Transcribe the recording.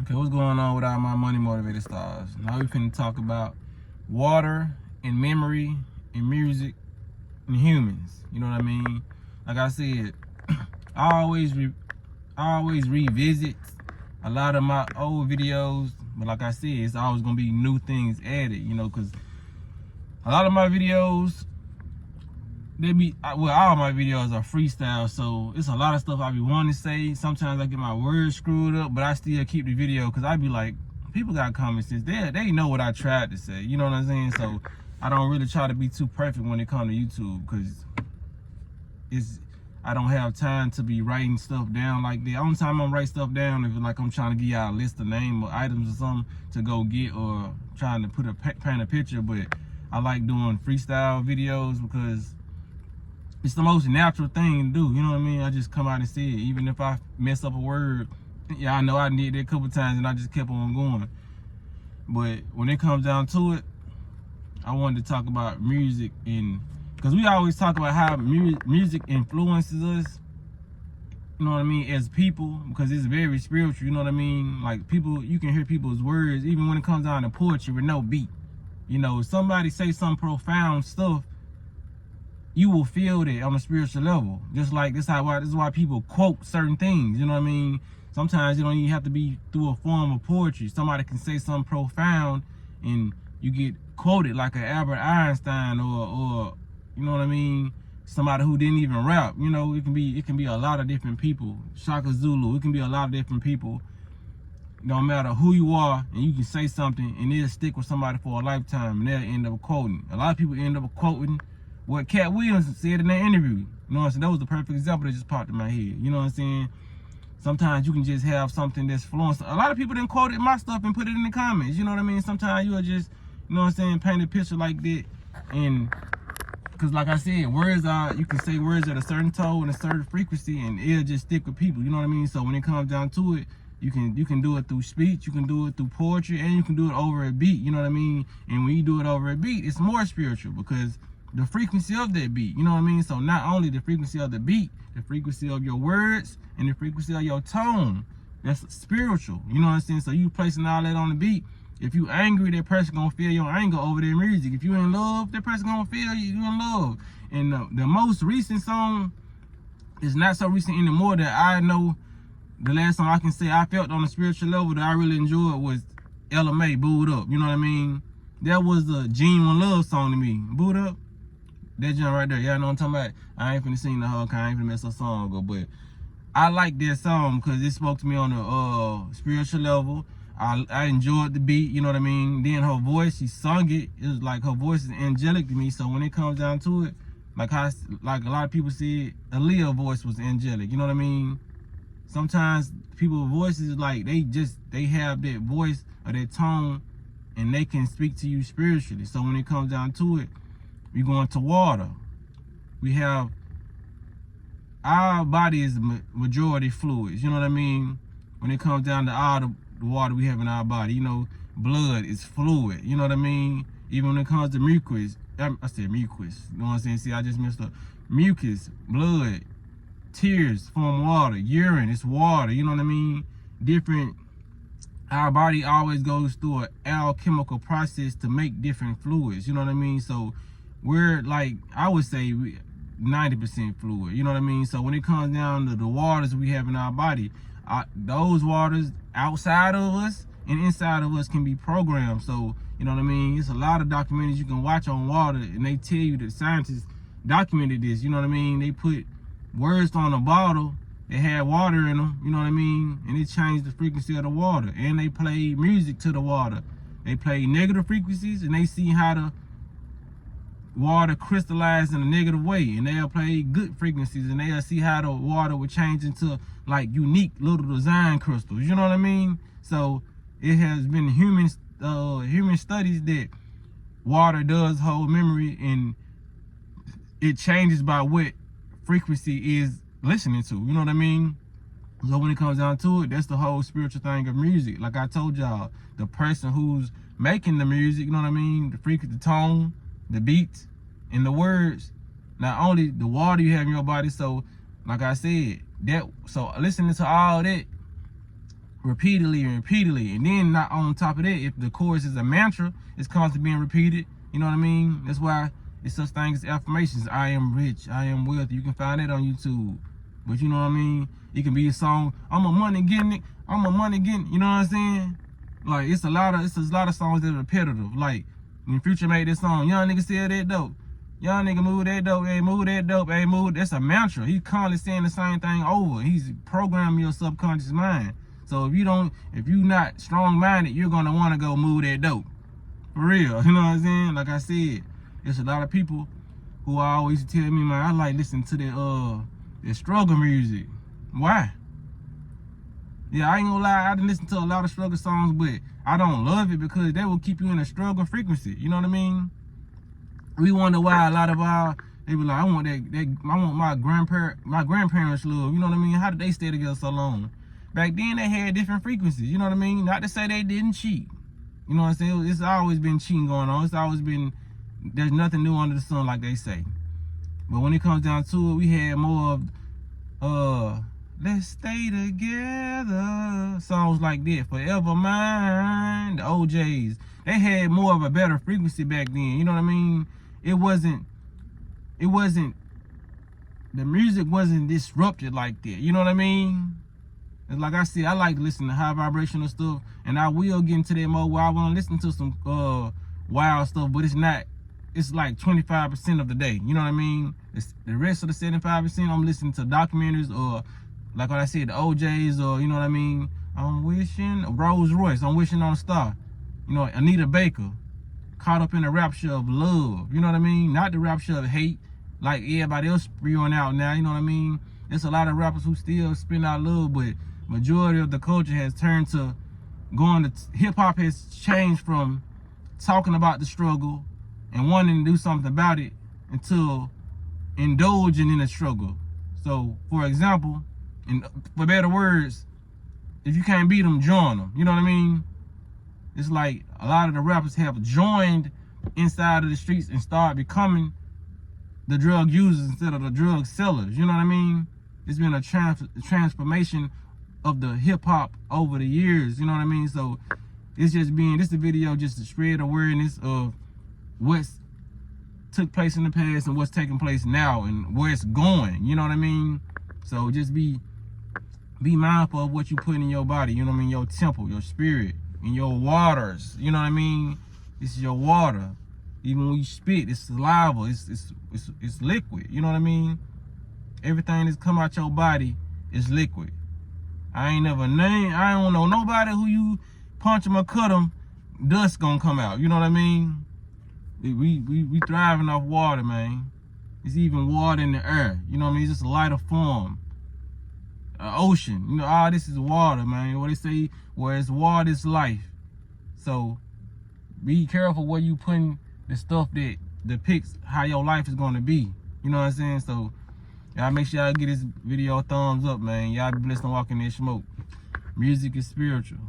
Okay, what's going on with all my money motivated stars? Now we finna talk about water and memory and music and humans. You know what I mean? Like I said, I always revisit a lot of my old videos, but like I said, it's always gonna be new things added. You know, cause a lot of my videos, all my videos are freestyle, so it's a lot of stuff I be wanting to say. Sometimes I get my words screwed up, but I still keep the video because I be like, people got common sense. They know what I tried to say. You know what I'm saying? So I don't really try to be too perfect when it comes to YouTube because I don't have time to be writing stuff down like that. Only time I'm write stuff down if like I'm trying to give y'all a list of names or items or something to go get, or trying to paint a picture. But I like doing freestyle videos because it's the most natural thing to do. You know what I mean? I just come out and say it. Even if I mess up a word, yeah, I know I did that a couple times and I just kept on going. But when it comes down to it, I wanted to talk about music, and because we always talk about how music influences us, you know what I mean, as people, because it's very spiritual, you know what I mean? Like people, you can hear people's words, even when it comes down to poetry with no beat. You know, somebody say some profound stuff, you will feel that on a spiritual level. Just like this is why people quote certain things, you know what I mean? Sometimes you don't even have to be through a form of poetry. Somebody can say something profound and you get quoted like an Albert Einstein or you know what I mean, somebody who didn't even rap. You know, it can be a lot of different people. Shaka Zulu, it can be a lot of different people. No matter who you are, and you can say something and it'll stick with somebody for a lifetime and they'll end up quoting. A lot of people end up quoting what Cat Williams said in that interview. You know what I'm saying? That was the perfect example that just popped in my head. You know what I'm saying? Sometimes you can just have something that's flowing. A lot of people done quoted my stuff and put it in the comments. You know what I mean? Sometimes you'll just, you know what I'm saying, paint a picture like that. And because like I said, words are, you can say words at a certain tone and a certain frequency and it'll just stick with people. You know what I mean? So when it comes down to it, you can do it through speech, you can do it through poetry, and you can do it over a beat. You know what I mean? And when you do it over a beat, it's more spiritual because the frequency of that beat, you know what I mean? So not only the frequency of the beat, the frequency of your words and the frequency of your tone, that's spiritual, you know what I'm saying? So you placing all that on the beat. If you angry, that person gonna feel your anger over their music. If you in love, that person gonna feel you in love. And the most recent song is not so recent anymore that I know. The last song I can say I felt on a spiritual level that I really enjoyed was Ella May, Booed Up. You know what I mean? That was a genuine love song to me. Booed Up. That joint right there, y'all know what I'm talking about. I ain't finna sing the whole kind, I ain't finna mess her song up, but I like that song because it spoke to me on a spiritual level. I enjoyed the beat, you know what I mean? Then her voice, she sung it. It was like her voice is angelic to me. So when it comes down to it, like a lot of people said, Aaliyah's voice was angelic, you know what I mean? Sometimes people's voices, like they have that voice or that tone and they can speak to you spiritually. So when it comes down to it, we going to water. We have, our body is majority fluids, you know what I mean? When it comes down to all the water we have in our body, you know, blood is fluid, you know what I mean? Even when it comes to mucus, I said mucus, you know what I'm saying? See, I just messed up. Mucus, blood, tears form water, urine, it's water, you know what I mean? Our body always goes through an alchemical process to make different fluids, you know what I mean? So we're like, I would say 90% fluid, you know what I mean? So when it comes down to the waters we have in our body, those waters outside of us and inside of us can be programmed. So, you know what I mean? It's a lot of documentaries you can watch on water and they tell you that scientists documented this, you know what I mean? They put words on a bottle that had water in them, you know what I mean? And it changed the frequency of the water. And they play music to the water. They play negative frequencies and they see how the water crystallized in a negative way, and they'll play good frequencies and they'll see how the water will change into like unique little design crystals, you know what I mean? So it has been human studies that water does hold memory and it changes by what frequency is listening to, you know what I mean? So when it comes down to it, that's the whole spiritual thing of music. Like I told y'all, the person who's making the music, you know what I mean, the frequency, the tone, the beats, and the words, not only the water you have in your body. So like I said, so listening to all that, repeatedly and repeatedly. And then not on top of that, if the chorus is a mantra, it's constantly being repeated. You know what I mean? That's why it's such things as affirmations. I am rich, I am wealthy. You can find that on YouTube. But you know what I mean? It can be a song, I'm a money getting it, I'm a money getting it. You know what I'm saying? Like it's a lot of songs that are repetitive. Like when Future made this song, young nigga sell that dope. Young nigga move that dope, hey, move that dope, hey, move. That's a mantra. He constantly saying the same thing over. He's programming your subconscious mind. So if you not strong-minded, you're gonna want to go move that dope. For real, you know what I'm saying? Like I said, there's a lot of people who always tell me, man, I like listening to that struggle music. Why? Yeah, I ain't gonna lie, I done listen to a lot of struggle songs, but I don't love it because they will keep you in a struggle frequency. You know what I mean? We wonder why a lot of they be like, I want my grandparents' love. You know what I mean? How did they stay together so long? Back then they had different frequencies. You know what I mean? Not to say they didn't cheat. You know what I'm saying? It's always been cheating going on. It's always been, there's nothing new under the sun, like they say. But when it comes down to it, we had more of let's stay together songs like that. Forever Mine, the OJs. They had more of a better frequency back then. You know what I mean? It wasn't, the music wasn't disrupted like that. You know what I mean? It's like I said, I like listening to high vibrational stuff, and I will get into that mode where I want to listen to some wild stuff, but it's like 25% of the day. You know what I mean? It's the rest of the 75%, I'm listening to documentaries or, like what I said, the OJs, or, you know what I mean? I'm wishing, Rolls Royce, I'm wishing on a star. You know, Anita Baker, caught up in the rapture of love. You know what I mean? Not the rapture of hate, like everybody else spewing out now. You know what I mean? There's a lot of rappers who still spin out love, but majority of the culture has turned to going to hip-hop has changed from talking about the struggle and wanting to do something about it until indulging in the struggle. So, for example, for better words, if you can't beat them, join them. You know what I mean? It's like a lot of the rappers have joined inside of the streets and start becoming the drug users instead of the drug sellers. You know what I mean? It's been a transformation of the hip hop over the years. You know what I mean? So it's just this video just to spread awareness of what's took place in the past and what's taking place now and where it's going. You know what I mean? So just be mindful of what you put in your body. You know what I mean? Your temple, your spirit, and your waters. You know what I mean? This is your water. Even when you spit, it's saliva. It's liquid. You know what I mean? Everything that's come out your body is liquid. I don't know nobody who you punch them or cut them, dust gonna come out. You know what I mean? We thriving off water, man. It's even water in the air. You know what I mean? It's just a lighter form. Ocean. You know, all this is water, man. What they say, where it's water, it's life. So be careful where you putting the stuff that depicts how your life is gonna be. You know what I'm saying? So y'all make sure y'all give this video a thumbs up, man. Y'all be blessed and walking in smoke. Music is spiritual.